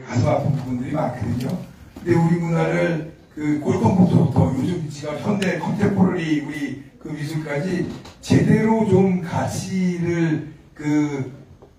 가슴 아픈 부분들이 많거든요. 근데 우리 문화를 그 골동품부터 요즘 지금 현대 컨템포러리 우리 그 미술까지 제대로 좀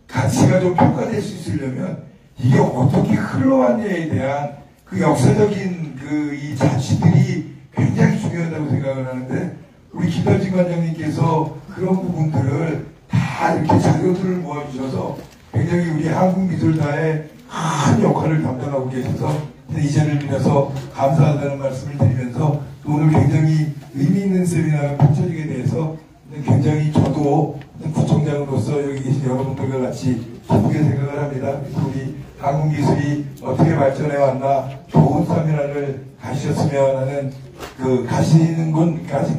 가치가 좀 평가될 수 있으려면 이게 어떻게 흘러왔냐에 대한 그 역사적인 이 자취들이 굉장히 중요하다고 생각을 하는데 우리 김달진 관장님께서 그런 부분들을 다 이렇게 자료들을 모아주셔서 굉장히 우리 한국 미술사의 큰 역할을 담당하고 계셔서 이 자리를 빌어서 감사하다는 말씀을 드리면서 또 오늘 굉장히 의미 있는 세미나가 펼쳐지게 돼서 굉장히 저도 구청장으로서 여기 계신 여러분들과 같이 기쁘게 생각을 합니다. 그래서 우리 한국 미술이 어떻게 발전해 왔나 좋은 세미나를 가시셨으면 하는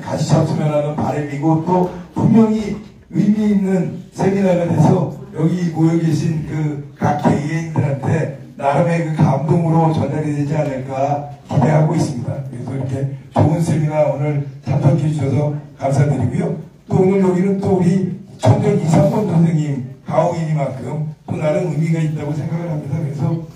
가시셨으면 하는 바람이고 또 분명히 의미 있는 세미나가 돼서 여기 모여 계신 각 개개인들한테 나름의 감동으로 전달이 되지 않을까 기대하고 있습니다. 그래서 이렇게 좋은 세미나 오늘 참석해 주셔서 감사드리고요. 또 오늘 여기는 또 우리 청년 이상권 선생님 가옥이니만큼 또 나름 의미가 있다고 생각을 합니다. 그래서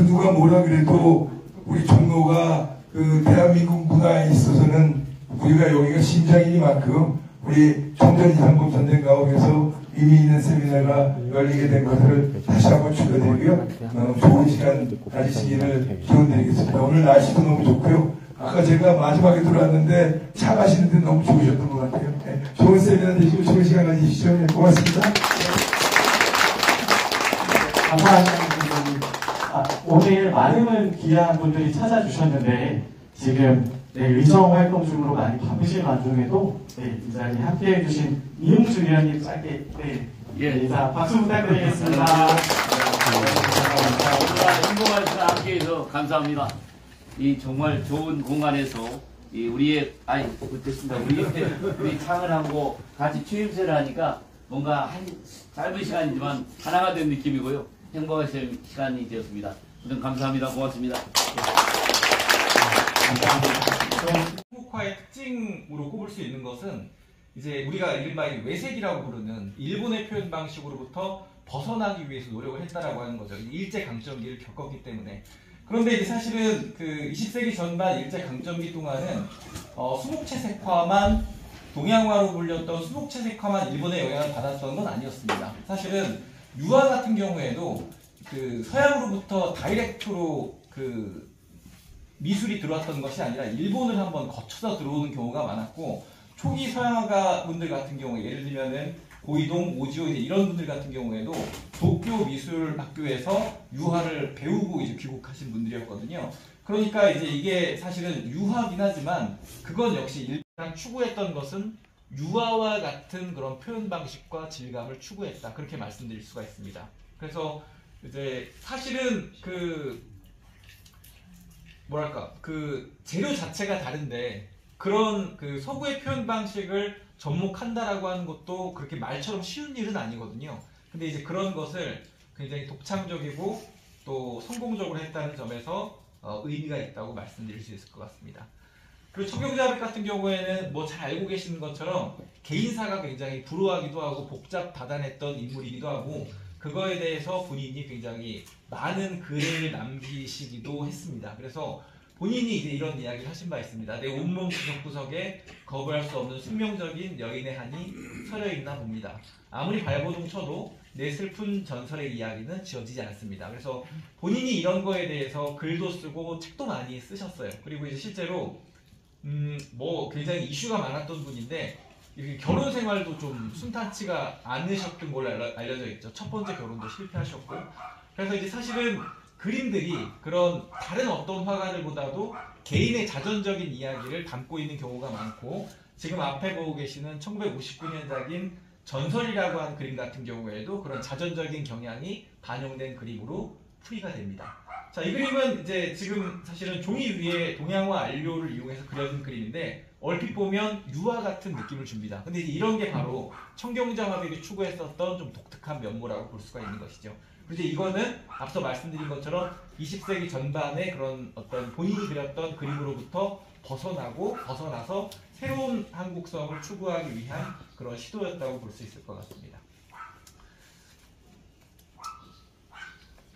누가 뭐라 그래도 우리 종로가 대한민국 문화에 있어서는 우리가 여기가 심장이니만큼 우리 청년 이상권 선생 가옥에서 의미 있는 세미나가 열리게 된 것을 다시 한번 축하드리고요. 좋은 시간 가지시기를 기원드리겠습니다. 오늘 날씨도 너무 좋고요. 아까 제가 마지막에 들어왔는데 차 가시는데 너무 좋으셨던 것 같아요. 네, 좋은 세미나 되시고 좋은 시간 가지십시오. 네, 고맙습니다. 감사합니다. 오늘 많은 귀한 분들이 찾아주셨는데 지금 의정 활동 중으로 많이 바쁘신 와중에도 이 자리에 함께해 주신 이용주 위원님 짧게 인사 박수 부탁드리겠습니다. 행복한 시간 함께해서 감사합니다. 이 정말 좋은 공간에서 우리 창을 하고 같이 취임새를 하니까 뭔가 짧은 시간이지만 하나가 된 느낌이고요. 행복한 시간이 되었습니다. 감사합니다. 고맙습니다. 한국화의 특징으로 꼽을 수 있는 것은 이제 우리가 이른바 외색이라고 부르는 일본의 표현 방식으로부터 벗어나기 위해서 노력을 했다라고 하는 거죠. 일제 강점기를 겪었기 때문에. 그런데 이제 사실은 20세기 전반 일제 강점기 동안은 수목채색화만 동양화로 불렸던 수목채색화만 일본의 영향을 받았던 건 아니었습니다. 사실은 유화 같은 경우에도 서양으로부터 다이렉트로 미술이 들어왔던 것이 아니라 일본을 한번 거쳐서 들어오는 경우가 많았고 초기 서양화가 분들 같은 경우에 예를 들면은 고이동, 오지오 이런 분들 같은 경우에도 도쿄 미술학교에서 유화를 배우고 이제 귀국하신 분들이었거든요. 그러니까 이제 이게 사실은 유화긴 하지만 그건 역시 일단 추구했던 것은 유화와 같은 그런 표현 방식과 질감을 추구했다. 그렇게 말씀드릴 수가 있습니다. 그래서 이제 사실은 재료 자체가 다른데 그런 서구의 표현 방식을 접목한다라고 하는 것도 그렇게 말처럼 쉬운 일은 아니거든요. 근데 이제 그런 것을 굉장히 독창적이고 또 성공적으로 했다는 점에서 의미가 있다고 말씀드릴 수 있을 것 같습니다. 그리고 청경자백 같은 경우에는 잘 알고 계시는 것처럼 개인사가 굉장히 불우하기도 하고 복잡다단했던 인물이기도 하고 그거에 대해서 본인이 굉장히 많은 글을 남기시기도 했습니다. 그래서 본인이 이제 이런 이야기를 하신 바 있습니다. 내 온몸 구석구석에 거부할 수 없는 숙명적인 여인의 한이 서려있나 봅니다. 아무리 발버둥 쳐도 내 슬픈 전설의 이야기는 지워지지 않습니다. 그래서 본인이 이런 거에 대해서 글도 쓰고 책도 많이 쓰셨어요. 그리고 이제 실제로 굉장히 이슈가 많았던 분인데 결혼 생활도 좀 순탄치가 않으셨던 걸로 알려져 있죠. 첫 번째 결혼도 실패하셨고. 그래서 이제 사실은 그림들이 그런 다른 어떤 화가들보다도 개인의 자전적인 이야기를 담고 있는 경우가 많고 지금 앞에 보고 계시는 1959년작인 전설이라고 하는 그림 같은 경우에도 그런 자전적인 경향이 반영된 그림으로 풀이가 됩니다. 자, 이 그림은 이제 지금 사실은 종이 위에 동양화 안료를 이용해서 그려진 그림인데 얼핏 보면 유화 같은 느낌을 줍니다. 근데 이제 이런 게 바로 청경자 화백이 추구했었던 좀 독특한 면모라고 볼 수가 있는 것이죠. 그런데 이거는 앞서 말씀드린 것처럼 20세기 전반의 그런 어떤 본인이 그렸던 그림으로부터 벗어나서 새로운 한국성을 추구하기 위한 그런 시도였다고 볼 수 있을 것 같습니다.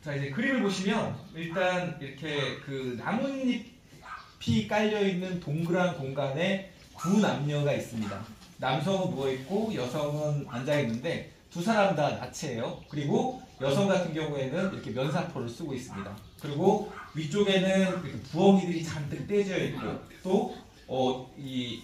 자, 이제 그림을 보시면 일단 이렇게 그 나뭇잎이 깔려 있는 동그란 공간에 두 남녀가 있습니다. 남성은 누워 있고 여성은 앉아 있는데 두 사람 다 나체예요. 그리고 여성 같은 경우에는 이렇게 면사포를 쓰고 있습니다. 그리고 위쪽에는 이렇게 부엉이들이 잔뜩 떼져 있고 또 이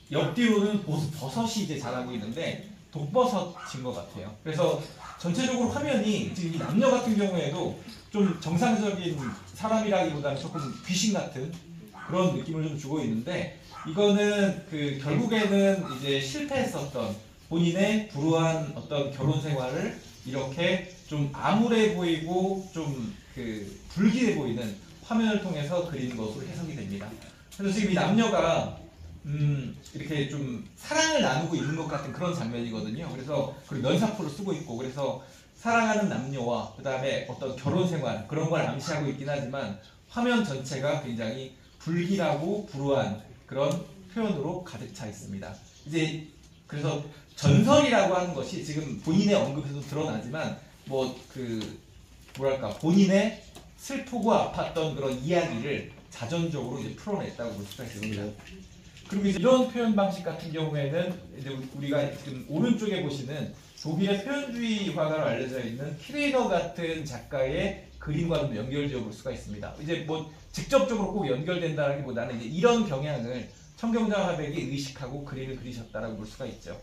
옆뒤로는 버섯이 이제 자라고 있는데 독버섯인 것 같아요. 그래서 전체적으로 화면이 지금 이 남녀 같은 경우에도 좀 정상적인 사람이라기보다는 조금 귀신 같은 그런 느낌을 좀 주고 있는데 이거는 그 결국에는 이제 실패했었던 본인의 불우한 어떤 결혼 생활을 이렇게 좀 암울해 보이고 좀 그 불길해 보이는 화면을 통해서 그리는 것으로 해석이 됩니다. 그래서 지금 이 남녀가 이렇게 좀 사랑을 나누고 있는 것 같은 그런 장면이거든요. 그래서 그리고 면사포를 쓰고 있고 그래서 사랑하는 남녀와 그 다음에 어떤 결혼 생활 그런 걸 암시하고 있긴 하지만 화면 전체가 굉장히 불길하고 불우한 그런 표현으로 가득 차 있습니다. 이제 그래서 전설이라고 하는 것이 지금 본인의 언급에서도 드러나지만 뭐 그 뭐랄까 본인의 슬프고 아팠던 그런 이야기를 자전적으로 이제 풀어냈다고 볼 수가 있습니다. 그리고 이제 이런 표현 방식 같은 경우에는 이제 우리가 지금 오른쪽에 보시는 독일의 표현주의 화가로 알려져 있는 키레이너 같은 작가의 그림과도 연결지어 볼 수가 있습니다. 이제 뭐 직접적으로 꼭 연결된다기보다는 이제 이런 경향을 청경장 화백이 의식하고 그림을 그리셨다라고 볼 수가 있죠.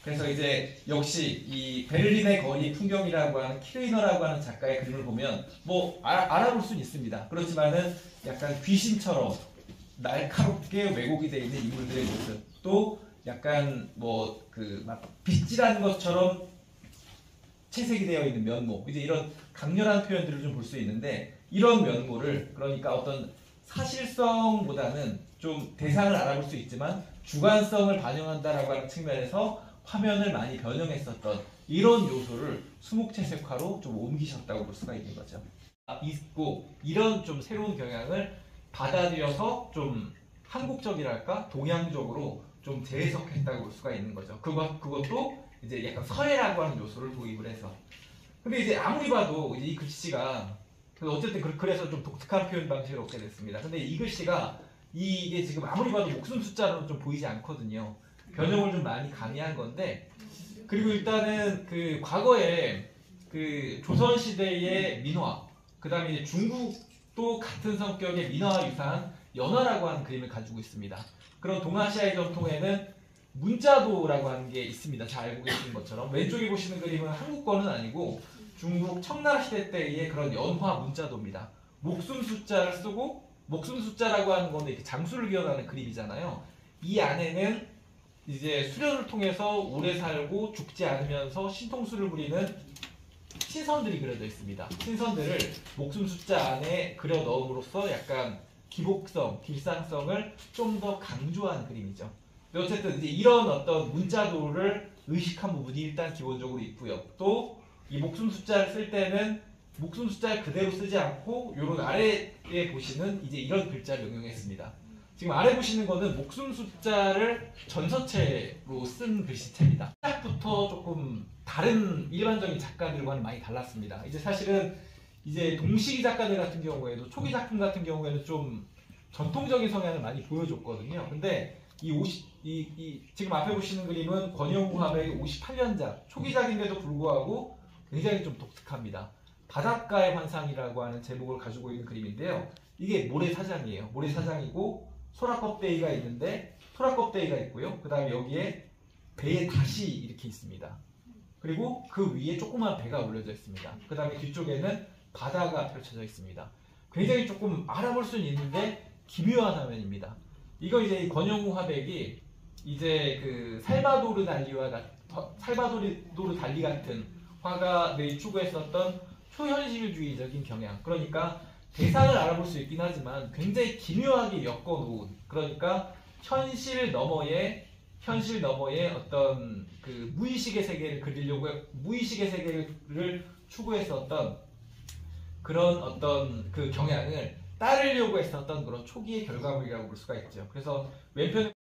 그래서 이제 역시 이 베를린의 거리 풍경이라고 하는 키레이너라고 하는 작가의 그림을 보면 뭐 알아볼 수는 있습니다. 그렇지만은 약간 귀신처럼 날카롭게 왜곡이 되어 있는 인물들의 모습, 또 약간 뭐 그 막 빗질한 것처럼 채색이 되어 있는 면모, 이제 이런 강렬한 표현들을 좀 볼 수 있는데 이런 면모를 그러니까 어떤 사실성보다는 좀 대상을 알아볼 수 있지만 주관성을 반영한다라고 하는 측면에서 화면을 많이 변형했었던 이런 요소를 수묵채색화로 좀 옮기셨다고 볼 수가 있는 거죠. 있고 이런 좀 새로운 경향을 받아들여서 좀 한국적이랄까 동양적으로 좀 재해석했다고 볼 수가 있는 거죠. 그것도 이제 약간 서예라고 하는 요소를 도입을 해서. 근데 이제 아무리 봐도 이제 이 글씨가 어쨌든 그래서 좀 독특한 표현 방식을 얻게 됐습니다. 근데 이 글씨가 이게 지금 아무리 봐도 목숨 숫자로 좀 보이지 않거든요. 변형을 좀 많이 가미한 건데 그리고 일단은 그 과거에 그 조선 시대의 민화, 그 다음에 이제 중국도 같은 성격의 민화와 유사한 연화라고 하는 그림을 가지고 있습니다. 그런 동아시아의 전통에는 문자도라고 하는 게 있습니다. 잘 알고 계시는 것처럼 왼쪽에 보시는 그림은 한국 거는 아니고 중국 청나라 시대 때의 그런 연화 문자도입니다. 목숨 숫자를 쓰고 목숨 숫자라고 하는 거는 이렇게 장수를 기원하는 그림이잖아요. 이 안에는 이제 수련을 통해서 오래 살고 죽지 않으면서 신통수를 부리는 신선들이 그려져 있습니다. 신선들을 목숨 숫자 안에 그려 넣음으로써 약간 기복성, 길상성을 좀 더 강조한 그림이죠. 어쨌든 이제 이런 어떤 문자도를 의식한 부분이 일단 기본적으로 있고요. 또 이 목숨 숫자를 쓸 때는 목숨 숫자를 그대로 쓰지 않고 요런 아래에 보시는 이제 이런 글자를 응용했습니다. 지금 아래 보시는 거는 목숨 숫자를 전서체로 쓴 글씨체입니다. 시작부터 조금 다른 일반적인 작가들과는 많이 달랐습니다. 이제 사실은 이제 동시기 작가들 같은 경우에도 초기 작품 같은 경우에는 좀 전통적인 성향을 많이 보여줬거든요. 근데 지금 앞에 보시는 그림은 권영우 화백의 58년작 초기작인데도 불구하고 굉장히 좀 독특합니다. 바닷가의 환상이라고 하는 제목을 가지고 있는 그림인데요. 이게 모래사장이에요. 모래사장이고 소라껍데기가 있는데 소라껍데기가 있고요. 그 다음에 여기에 배에 닷이 이렇게 있습니다. 그리고 그 위에 조그만 배가 올려져 있습니다. 그 다음에 뒤쪽에는 바다가 펼쳐져 있습니다. 굉장히 조금 알아볼 수는 있는데 기묘한 화면입니다. 이거 이제 권영우 화백이 이제 그 살바도르 달리 같은 화가들이 추구했었던 초현실주의적인 경향, 그러니까 대상을 알아볼 수 있긴 하지만 굉장히 기묘하게 엮어놓은, 그러니까 현실 너머에 어떤 그 무의식의 세계를 그리려고 무의식의 세계를 추구했었던 그런 어떤 그 경향을 따르려고 했었던 그런 초기의 결과물이라고 볼 수가 있죠. 그래서 왼편에